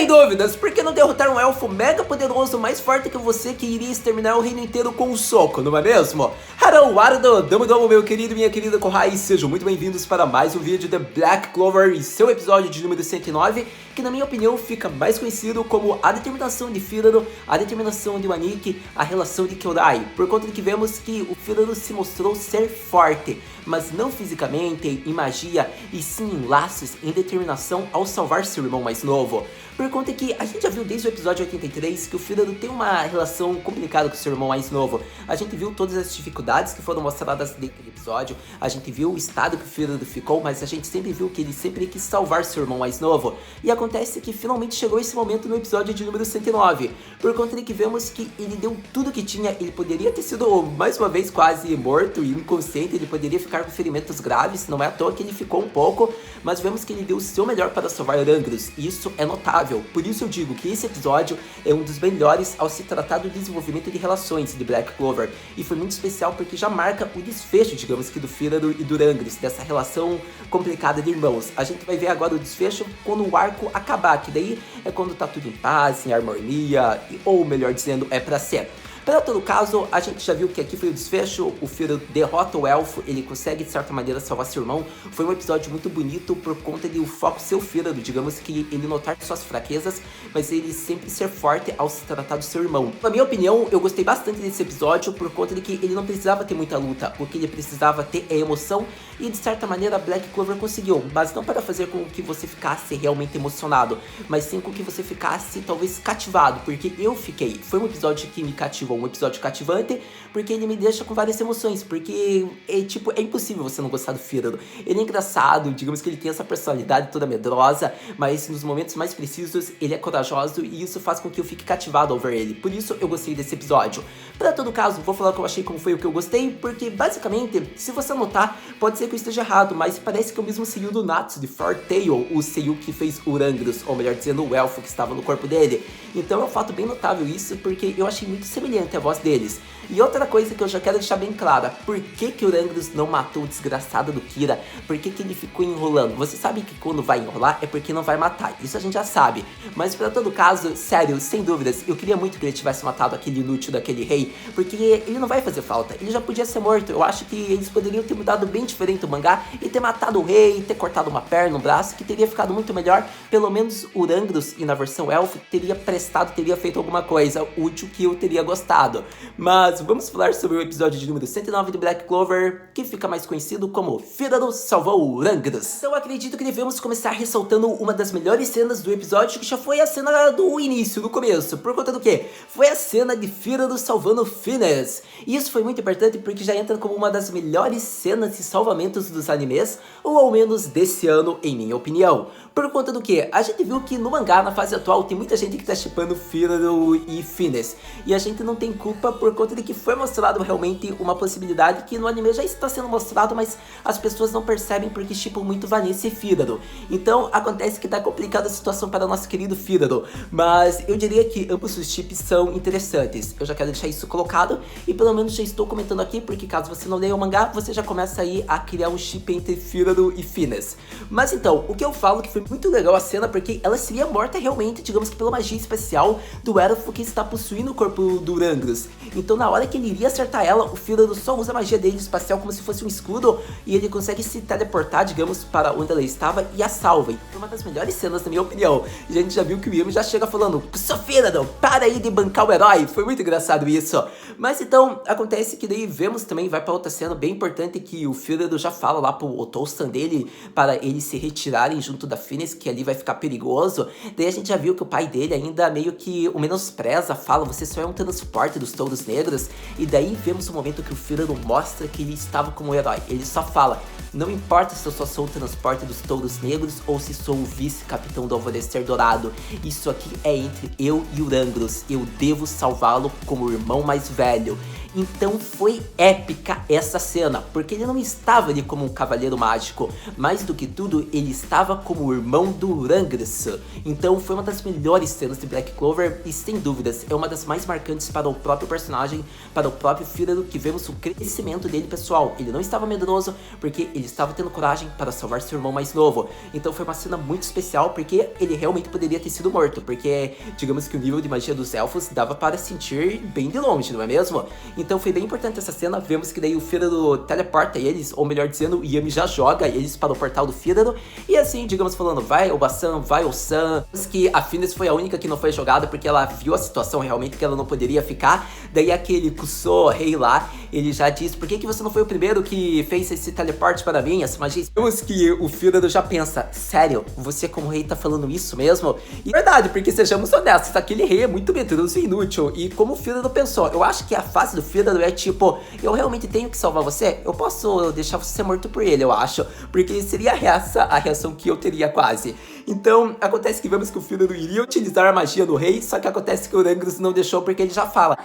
Sem dúvidas, porque não derrotar um elfo mega poderoso mais forte que você que iria exterminar o reino inteiro com um soco, não é mesmo? Hello, Ardo, domo, meu querido e minha querida Kohai, sejam muito bem-vindos para mais um vídeo de Black Clover e seu episódio de número 109, que na minha opinião fica mais conhecido como a determinação de Fíraro, a determinação de Wanik, a relação de Kyodai, por conta de que vemos que o Fíraro se mostrou ser forte, mas não fisicamente, em magia, e sim em laços, em determinação ao salvar seu irmão mais novo. Por conta que a gente já viu desde o episódio 83 que o Fíraro tem uma relação complicada com seu irmão mais novo. A gente viu todas as dificuldades que foram mostradas naquele episódio, a gente viu o estado que o Fíraro ficou, mas a gente sempre viu que ele sempre quis salvar seu irmão mais novo. E acontece que finalmente chegou esse momento no episódio de número 109, por conta de que vemos que ele deu tudo que tinha, ele poderia ter sido mais uma vez quase morto e inconsciente, ele poderia ficar com ferimentos graves, não é à toa que ele ficou um pouco, mas vemos que ele deu o seu melhor para salvar Orangros, e isso é notável. Por isso eu digo que esse episódio é um dos melhores ao se tratar do desenvolvimento de relações de Black Clover, e foi muito especial porque já marca o desfecho, digamos que do Fíraro e do Orangros, dessa relação complicada de irmãos. A gente vai ver agora o desfecho quando o arco acabar, que daí é quando tá tudo em paz, em harmonia, ou melhor dizendo, é pra ser. Para todo caso, a gente já viu que aqui foi o desfecho, o Fíraro derrota o elfo, ele consegue de certa maneira salvar seu irmão. Foi um episódio muito bonito por conta de o foco ser o Fíraro, digamos que ele notar suas fraquezas, mas ele sempre ser forte ao se tratar do seu irmão. Na minha opinião, eu gostei bastante desse episódio por conta de que ele não precisava ter muita luta, o que ele precisava ter é emoção, e de certa maneira Black Clover conseguiu, mas não para fazer com que você ficasse realmente emocionado, mas sim com que você ficasse talvez cativado, porque eu fiquei. Foi um episódio que me cativou, um episódio cativante, porque ele me deixa com várias emoções, porque é impossível você não gostar do Fíraro. Ele é engraçado, digamos que ele tem essa personalidade toda medrosa, mas nos momentos mais precisos ele é corajoso e isso faz com que eu fique cativado ao ver ele. Por isso eu gostei desse episódio. Para todo caso, vou falar o que eu achei, como foi o que eu gostei, porque basicamente, se você notar, pode ser que eu esteja errado, mas parece que é o mesmo Seiyu do Natsu, de Fartail, o Seiyu que fez Orangros, ou melhor dizendo, o elfo que estava no corpo dele. Então é um fato bem notável isso, porque eu achei muito semelhante a voz deles. E outra coisa que eu já quero deixar bem clara, por que Orangros não matou o desgraçado do Kira? Por que ele ficou enrolando? Você sabe que quando vai enrolar é porque não vai matar, isso a gente já sabe. Mas pra todo caso, sério, sem dúvidas, eu queria muito que ele tivesse matado aquele inútil daquele rei, porque ele não vai fazer falta, ele já podia ser morto. Eu acho que eles poderiam ter mudado bem diferente o mangá e ter matado o rei, ter cortado uma perna, um braço, que teria ficado muito melhor. Pelo menos Orangros, e na versão elfo, teria prestado, teria feito alguma coisa útil que eu teria gostado. Mas vamos falar sobre o episódio de número 109 de Black Clover, que fica mais conhecido como Fíraro salvou Orangros. Então acredito que devemos começar ressaltando uma das melhores cenas do episódio, que já foi a cena do início, do começo. Por conta do quê? Foi a cena de Fíraro salvando Phineas. E isso foi muito importante porque já entra como uma das melhores cenas de salvamentos dos animes, ou ao menos desse ano, em minha opinião. Por conta do que? A gente viu que no mangá, na fase atual, tem muita gente que tá shippando Fíraro e Phineas. E a gente não tem culpa por conta de que foi mostrado realmente uma possibilidade que no anime já está sendo mostrado, mas as pessoas não percebem porque shippam muito Vanessa e Fíraro. Então acontece que tá complicada a situação para o nosso querido Fíraro. Mas eu diria que ambos os chips são interessantes. Eu já quero deixar isso colocado e pelo menos já estou comentando aqui, porque caso você não leia o mangá, você já começa aí a criar um chip entre Fíraro e Phineas. Mas então, o que eu falo que foi muito legal a cena, porque ela seria morta realmente, digamos que pela magia especial do elfo que está possuindo o corpo do Orangros. Então na hora que ele iria acertar ela, o Fíraro só usa a magia dele espacial como se fosse um escudo, e ele consegue se teleportar, digamos, para onde ela estava e a salva. E foi uma das melhores cenas, na minha opinião. A gente já viu que o Yami já chega falando: "Seu Fíraro, para aí de bancar o herói." Foi muito engraçado isso. Mas então, acontece que daí vemos também, vai para outra cena bem importante, que o Fíraro já fala lá pro Otostan dele, para eles se retirarem junto da Phineas, que ali vai ficar perigoso. Daí a gente já viu que o pai dele ainda meio que o menospreza, fala: "Você só é um transporte dos touros negros." E daí vemos o momento que o Fíraro mostra que ele estava como um herói. Ele só fala: "Não importa se eu só sou o transporte dos touros negros ou se sou o vice-capitão do Alvorecer Dourado. Isso aqui é entre eu e Orangros. Eu devo salvá-lo como o irmão mais velho." Então foi épica essa cena, porque ele não estava ali como um cavaleiro mágico, mais do que tudo, ele estava como o irmão do Orangros. Então foi uma das melhores cenas de Black Clover e sem dúvidas é uma das mais marcantes para para o próprio personagem, para o próprio Fígaro, que vemos o crescimento dele, pessoal. Ele não estava medroso, porque ele estava tendo coragem para salvar seu irmão mais novo. Então foi uma cena muito especial, porque ele realmente poderia ter sido morto, porque digamos que o nível de magia dos elfos dava para sentir bem de longe, não é mesmo? Então foi bem importante essa cena. Vemos que daí o Fígaro teleporta eles, ou melhor dizendo, o Yami já joga eles para o portal do Fígaro, e assim, digamos falando, vai o Bassan, vai o Sam. Que a Phineas foi a única que não foi jogada, porque ela viu a situação realmente que ela não poderia ficar. Daí aquele Kusou, rei lá, ele já disse: por que você não foi o primeiro que fez esse teleporte para mim, essa magia? Vemos que o Fígaro já pensa: sério, você como rei tá falando isso mesmo? E é verdade, porque sejamos honestos, aquele rei é muito medroso e inútil. E como o Fígaro pensou, eu acho que a fase do Fígaro é tipo: eu realmente tenho que salvar você? Eu posso deixar você ser morto por ele, eu acho. Porque seria essa a reação que eu teria quase. Então, acontece que vemos que o Fígaro iria utilizar a magia do rei, só que acontece que o Rangrus não deixou, porque ele já fala: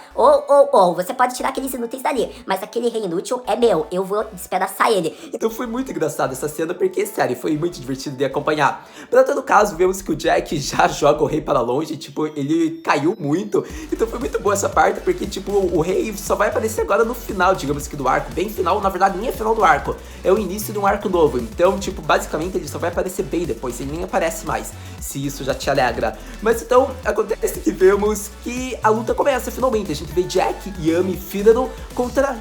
você pode tirar aqueles inúteis dali, mas aquele rei inútil é meu, eu vou despedaçar ele. Então foi muito engraçado essa cena, porque, sério, foi muito divertido de acompanhar. Pra todo caso, vemos que o Jack já joga o rei para longe, tipo, ele caiu muito. Então foi muito boa essa parte, porque, tipo, o rei só vai aparecer agora no final, digamos que do arco, bem final. Na verdade, nem é final do arco, é o início de um arco novo. Então, tipo, basicamente ele só vai aparecer bem depois, ele nem aparece mais, se isso já te alegra. Mas então, acontece que vemos que a luta começa finalmente. A gente vê Jack, Yami e Fígaro contra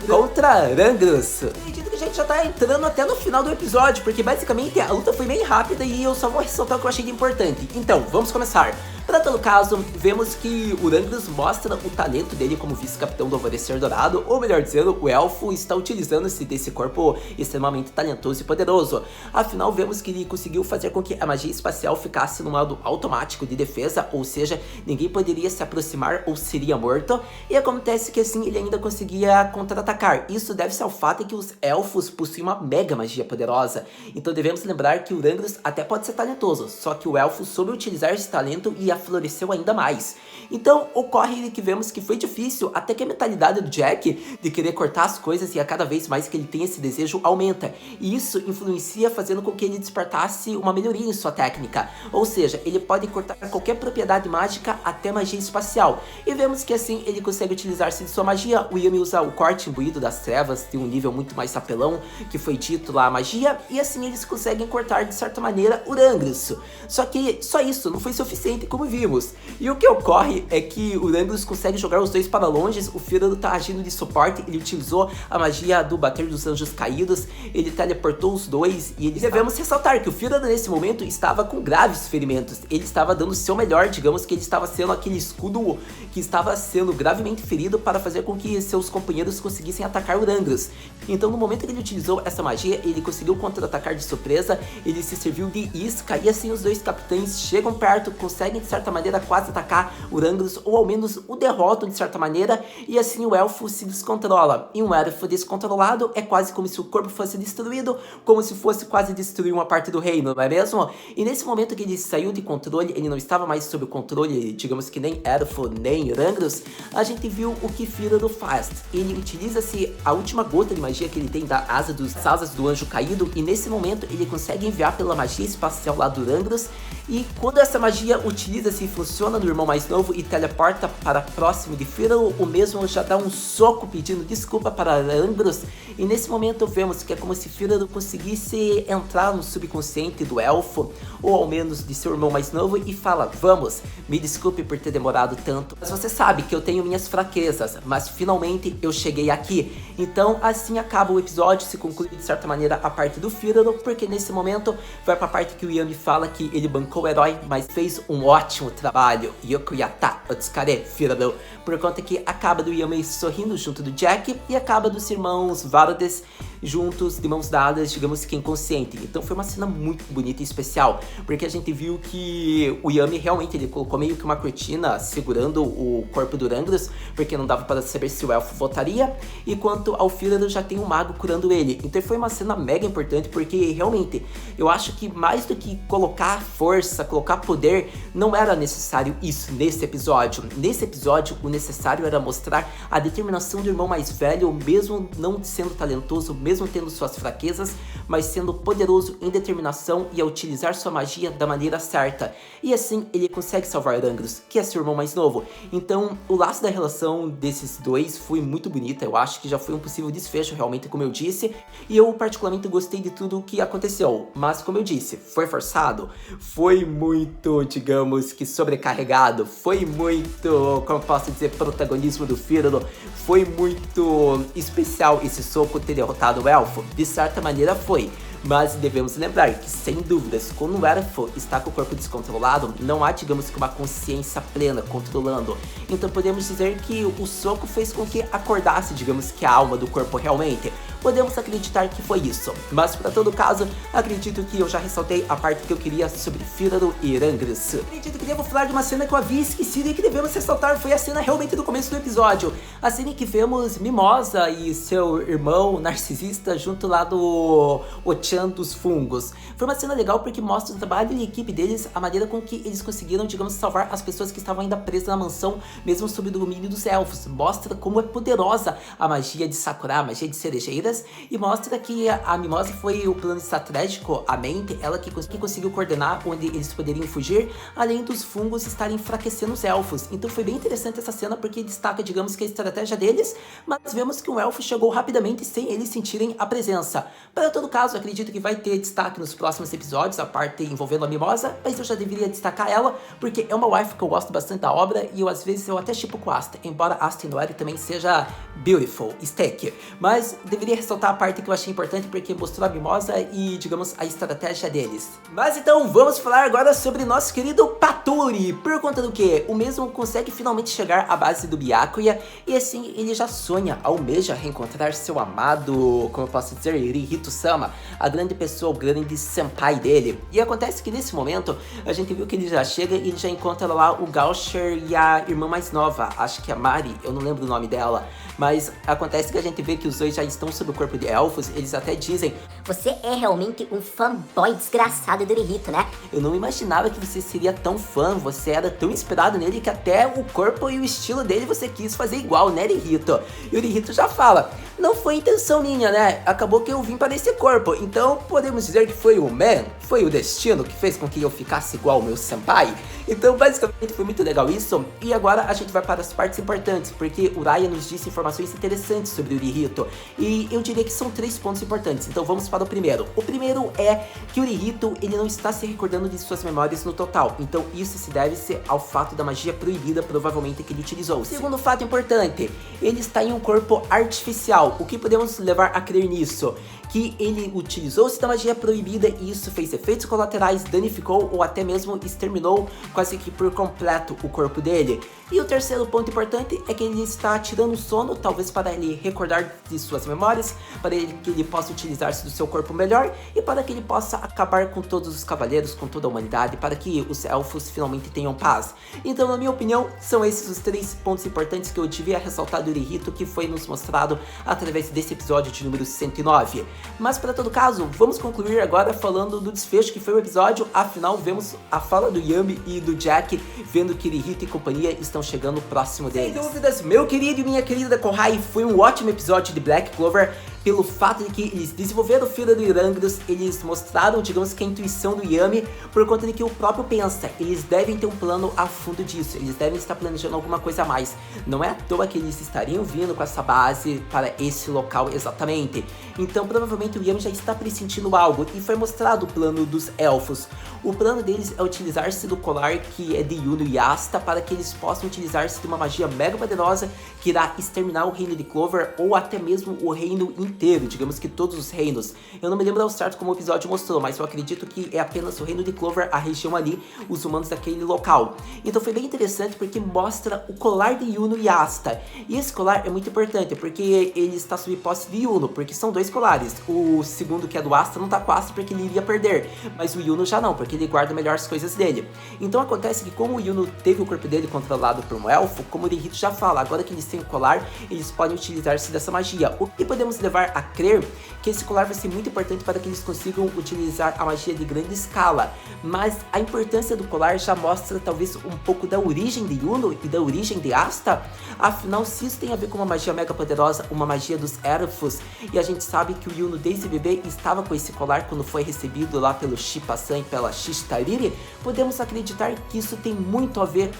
Rangrus. Acredito que a gente já tá entrando até no final do episódio, porque basicamente a luta foi bem rápida e eu só vou ressaltar o que eu achei de importante. Então, vamos começar. Para todo caso, vemos que o Rangrus mostra o talento dele como vice-capitão do Alvorecer Dourado, ou melhor dizendo, o elfo está utilizando-se desse corpo extremamente talentoso e poderoso. Afinal, vemos que ele conseguiu fazer com que a magia espacial ficasse no modo automático de defesa, ou seja, ninguém poderia se aproximar ou seria morto, e acontece que assim ele ainda conseguia contra-atacar. Isso deve-se ao fato de que os elfos possuem uma mega magia poderosa, então devemos lembrar que o Rangrus até pode ser talentoso, só que o elfo soube utilizar esse talento e floresceu ainda mais. Então ocorre que vemos que foi difícil, até que a mentalidade do Jack de querer cortar as coisas e a cada vez mais que ele tem esse desejo aumenta, e isso influencia fazendo com que ele despertasse uma melhoria em sua técnica, ou seja, ele pode cortar qualquer propriedade mágica até magia espacial, e vemos que assim ele consegue utilizar-se de sua magia. O Yami usa o corte imbuído das trevas, tem um nível muito mais apelão, que foi dito lá a magia, e assim eles conseguem cortar de certa maneira o Rangrus. Só que só isso não foi suficiente, como vimos. E o que ocorre é que o Rangrus consegue jogar os dois para longe. O Fígaro tá agindo de suporte, ele utilizou a magia do bater dos anjos caídos, ele teleportou os dois, e devemos ressaltar que o Fígaro nesse momento estava com graves ferimentos, ele estava dando o seu melhor, digamos que ele estava sendo aquele escudo que estava sendo gravemente ferido para fazer com que seus companheiros conseguissem atacar o Rangrus. Então no momento que ele utilizou essa magia, ele conseguiu contra-atacar de surpresa, ele se serviu de isca, e assim os dois capitães chegam perto, conseguem de certa maneira quase atacar o Rangrus, ou ao menos o derrotam de certa maneira, e assim o elfo se descontrola. E um elfo descontrolado é quase como se o corpo fosse destruído, como se fosse quase destruir uma parte do reino, não é mesmo? E nesse momento que ele saiu de controle, ele não estava mais sob o controle, digamos que nem elfo, nem Rangrus, a gente viu o que Fígaro faz. Ele utiliza-se a última gota de magia que ele tem da asas do anjo caído, e nesse momento ele consegue enviar pela magia espacial lá do Rangrus, e quando essa magia utiliza-se e funciona no irmão mais novo e teleporta para próximo de Fígaro, o mesmo já dá um soco pedindo desculpa para Rangrus, e nesse momento vemos que é como se Fígaro conseguisse entrar no subconsciente do elfo, ou ao menos de seu irmão mais novo, e fala: vamos, me desculpe por ter demorado tanto, mas você sabe que eu tenho minhas fraquezas, mas finalmente eu cheguei aqui. Então assim acaba o episódio, se conclui de certa maneira a parte do Fígaro, porque nesse momento vai para a parte que o Yami fala que ele bancou o herói, mas fez um ótimo trabalho. Yokuyata Otsukare Fígaro, por conta que acaba do Yami sorrindo junto do Jack, e acaba dos irmãos Varodes juntos, de mãos dadas, digamos que inconsciente. Então foi uma cena muito bonita e especial, porque a gente viu que o Yami realmente ele colocou meio que uma cortina segurando o corpo do Rangrus, porque não dava para saber se o elfo voltaria, e quanto ao Fígaro já tem um mago curando ele. Então foi uma cena mega importante, porque realmente eu acho que mais do que colocar força, colocar poder, não era necessário isso nesse episódio. Nesse episódio o necessário era mostrar a determinação do irmão mais velho, mesmo não sendo talentoso, mesmo tendo suas fraquezas, mas sendo poderoso em determinação e a utilizar sua magia da maneira certa. E assim ele consegue salvar Rangrus, que é seu irmão mais novo. Então o laço da relação desses dois foi muito bonita, eu acho que já foi um possível desfecho realmente, como eu disse, e eu particularmente gostei de tudo o que aconteceu, mas como eu disse, foi forçado, foi muito, digamos que sobrecarregado, foi muito, como posso dizer, protagonismo do Fírolo, foi muito especial esse soco ter derrotado o elfo, de certa maneira foi. Mas devemos lembrar que, sem dúvidas, quando o elfo está com o corpo descontrolado, não há, digamos que, uma consciência plena controlando. Então podemos dizer que o soco fez com que acordasse, digamos que, a alma do corpo realmente. Podemos acreditar que foi isso. Mas, para todo caso, acredito que eu já ressaltei a parte que eu queria sobre Fírolo e Rangrus. Acredito que devo falar de uma cena que eu havia esquecido e que devemos ressaltar, foi a cena realmente do começo do episódio. A cena em que vemos Mimosa e seu irmão narcisista junto lá do Ochan dos fungos. Foi uma cena legal porque mostra o trabalho e a equipe deles, a maneira com que eles conseguiram, digamos, salvar as pessoas que estavam ainda presas na mansão, mesmo sob o domínio dos elfos. Mostra como é poderosa a magia de Sakura, a magia de cerejeiras, e mostra que a Mimosa foi o plano estratégico, a mente, ela que conseguiu coordenar onde eles poderiam fugir, além dos fungos estarem enfraquecendo os elfos. Então foi bem interessante essa cena porque destaca, digamos, que a estratégia deles, mas vemos que um elfo chegou rapidamente sem eles sentirem a presença. Para todo caso, acredito que vai ter destaque nos próximos episódios, a parte envolvendo a Mimosa, mas eu já deveria destacar ela, porque é uma wife que eu gosto bastante da obra, e às vezes eu até shippo com Asta, embora Asta Noire também seja beautiful, steak. Mas deveria ressaltar a parte que eu achei importante, porque mostrou a Mimosa e, digamos, a estratégia deles. Mas então, vamos falar agora sobre nosso querido Paturi, por conta do que o mesmo consegue finalmente chegar à base do Byakuya, e assim ele já sonha, almeja reencontrar seu amado, como eu posso dizer, Rihito-sama, a grande pessoa, o grande senpai dele. E acontece que nesse momento, a gente viu que ele já chega e ele já encontra lá o Gaucher e a irmã mais nova, acho que é a Mari, eu não lembro o nome dela, mas acontece que a gente vê que os dois já estão sob o corpo de elfos, eles até dizem: você é realmente um fanboy desgraçado do Rihito, né? Eu não imaginava que você seria tão fã, você era tão inspirado nele que até o corpo e o estilo dele você quis fazer igual, né, Rihito? E o Rihito já fala: não foi intenção minha, né? Acabou que eu vim para esse corpo, então podemos dizer que foi o Man, foi o destino que fez com que eu ficasse igual o meu senpai. Então basicamente foi muito legal isso, e agora a gente vai para as partes importantes, porque o Raya nos disse informações interessantes sobre o Rihito, e eu diria que são 3 pontos importantes, então vamos para o primeiro. O primeiro é que o Rihito, ele não está se recordando de suas memórias no total, então isso se deve ao fato da magia proibida provavelmente que ele utilizou. Segundo fato importante, ele está em um corpo artificial. O que podemos levar a crer nisso? Que ele utilizou-se da magia proibida e isso fez efeitos colaterais, danificou ou até mesmo exterminou quase que por completo o corpo dele. E o terceiro ponto importante é que ele está tirando sono, talvez para ele recordar de suas memórias, para que ele possa utilizar-se do seu corpo melhor e para que ele possa acabar com todos os cavaleiros, com toda a humanidade, para que os elfos finalmente tenham paz. Então, na minha opinião, são esses os 3 pontos importantes que eu devia ressaltar do Rihito, que foi nos mostrado através desse episódio de número 109. Mas para todo caso, vamos concluir agora falando do desfecho que foi o episódio. Afinal, vemos a fala do Yami e do Jack, vendo que Rihito e companhia estão chegando próximo deles. Sem dúvidas, meu querido e minha querida Kohai, foi um ótimo episódio de Black Clover, pelo fato de que eles desenvolveram o Fírolo e Rangrus, eles mostraram, digamos que a intuição do Yami, por conta de que o próprio pensa, eles devem ter um plano a fundo disso, eles devem estar planejando alguma coisa a mais. Não é à toa que eles estariam vindo com essa base para esse local exatamente. Então provavelmente o Yami já está pressentindo algo, e foi mostrado o plano dos elfos. O plano deles é utilizar-se do colar que é de Yuno e Asta, para que eles possam utilizar-se de uma magia mega poderosa que irá exterminar o reino de Clover, ou até mesmo o reino inteiro, digamos que todos os reinos. Eu não me lembro ao certo como o episódio mostrou, mas eu acredito que é apenas o reino de Clover, a região ali, os humanos daquele local. Então foi bem interessante porque mostra o colar de Yuno e Asta. E esse colar é muito importante porque ele está sob posse de Yuno, porque são 2 colares. O segundo, que é do Asta, não tá com Asta porque ele iria perder, mas o Yuno já não, porque ele guarda melhor as coisas dele. Então acontece que como o Yuno teve o corpo dele controlado por um elfo, como o Rihito já fala, agora que eles têm o colar, eles podem utilizar-se dessa magia. O que podemos levar levar a crer que esse colar vai ser muito importante para que eles consigam utilizar a magia de grande escala, mas a importância do colar já mostra talvez um pouco da origem de Yuno e da origem de Asta. Afinal, se isso tem a ver com uma magia mega poderosa, uma magia dos Elfos, e a gente sabe que o Yuno desde bebê estava com esse colar quando foi recebido lá pelo Shippa-san e pela Shishtariri, podemos acreditar que isso tem muito a ver,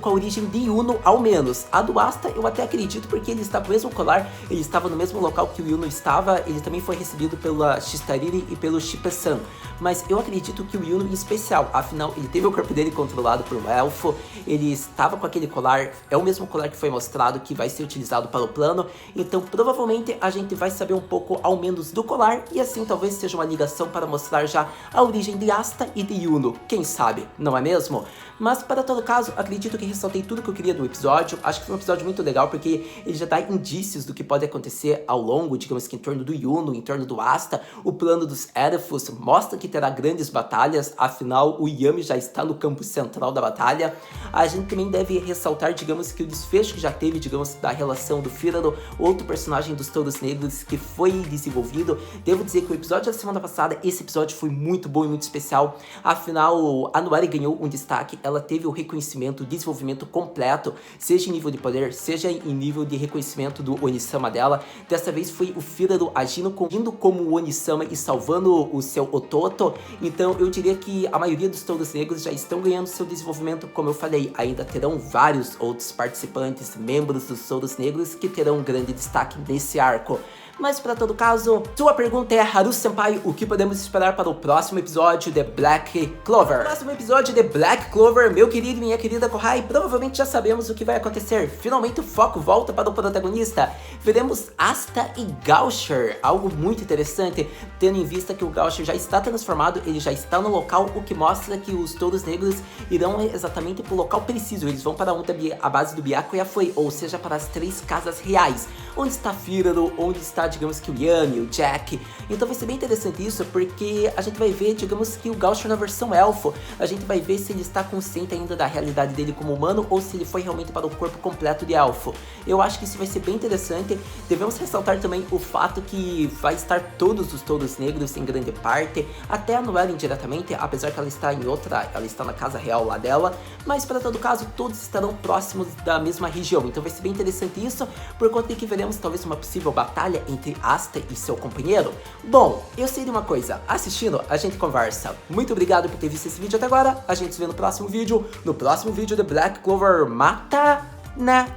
com a origem de Yuno, ao menos. A do Asta eu até acredito porque ele está com o mesmo colar, ele estava no mesmo local que o Yuno estava, ele também foi recebido pela Shishtariri e pelo Shippa-san, mas eu acredito que o Yuno em especial, afinal ele teve o corpo dele controlado por um elfo, ele estava com aquele colar, é o mesmo colar que foi mostrado que vai ser utilizado para o plano, então provavelmente a gente vai saber um pouco ao menos do colar, e assim talvez seja uma ligação para mostrar já a origem de Asta e de Yuno, quem sabe, não é mesmo? Mas para todo caso, acredito que ressaltei tudo que eu queria do episódio, acho que foi um episódio muito legal porque ele já dá indícios do que pode acontecer ao longo, digamos que em torno do Yuno, em torno do Asta, o plano dos Elfos mostra que terá grandes batalhas, afinal o Yami já está no campo central da batalha. A gente também deve ressaltar, digamos que o desfecho que já teve, digamos, da relação do Firano, outro personagem dos Touros Negros que foi desenvolvido. Devo dizer que o episódio da semana passada, esse episódio foi muito bom e muito especial, afinal a Nowari ganhou um destaque, ela teve o reconhecimento, o desenvolvimento completo, seja em nível de poder, seja em nível de reconhecimento do Onisama dela. Dessa vez foi o Firano agindo como o Onisama e salvando o seu Ototo, então eu diria que a maioria dos Touros Negros já estão ganhando seu desenvolvimento, como eu falei, ainda terão vários outros participantes, membros dos Touros Negros que terão um grande destaque nesse arco. Mas para todo caso, sua pergunta é, Haru-senpai, o que podemos esperar para o próximo episódio de Black Clover? No próximo episódio de Black Clover, meu querido e minha querida Kohai, provavelmente já sabemos o que vai acontecer. Finalmente o foco volta para o protagonista. Veremos Asta e Gaucher, algo muito interessante, tendo em vista que o Gaucher já está transformado, ele já está no local, o que mostra que os Touros Negros irão exatamente para o local preciso. Eles vão para onde a base do Byakuya foi, ou seja, para as 3 casas reais, onde está Firano, onde está, digamos que o Yami, o Jack. Então vai ser bem interessante isso, porque a gente vai ver, digamos que o Gaucher na versão elfo, a gente vai ver se ele está consciente ainda da realidade dele como humano, ou se ele foi realmente para o corpo completo de elfo. Eu acho que isso vai ser bem interessante. Devemos ressaltar também o fato que vai estar todos os Touros Negros em grande parte, até a Noelle indiretamente, apesar que ela está em outra, ela está na casa real lá dela, mas para todo caso, todos estarão próximos da mesma região, então vai ser bem interessante isso, por conta de que veremos talvez uma possível batalha entre Asta e seu companheiro. Bom, eu sei de uma coisa, assistindo a gente conversa. Muito obrigado por ter visto esse vídeo até agora, a gente se vê no próximo vídeo de Black Clover Mata, né?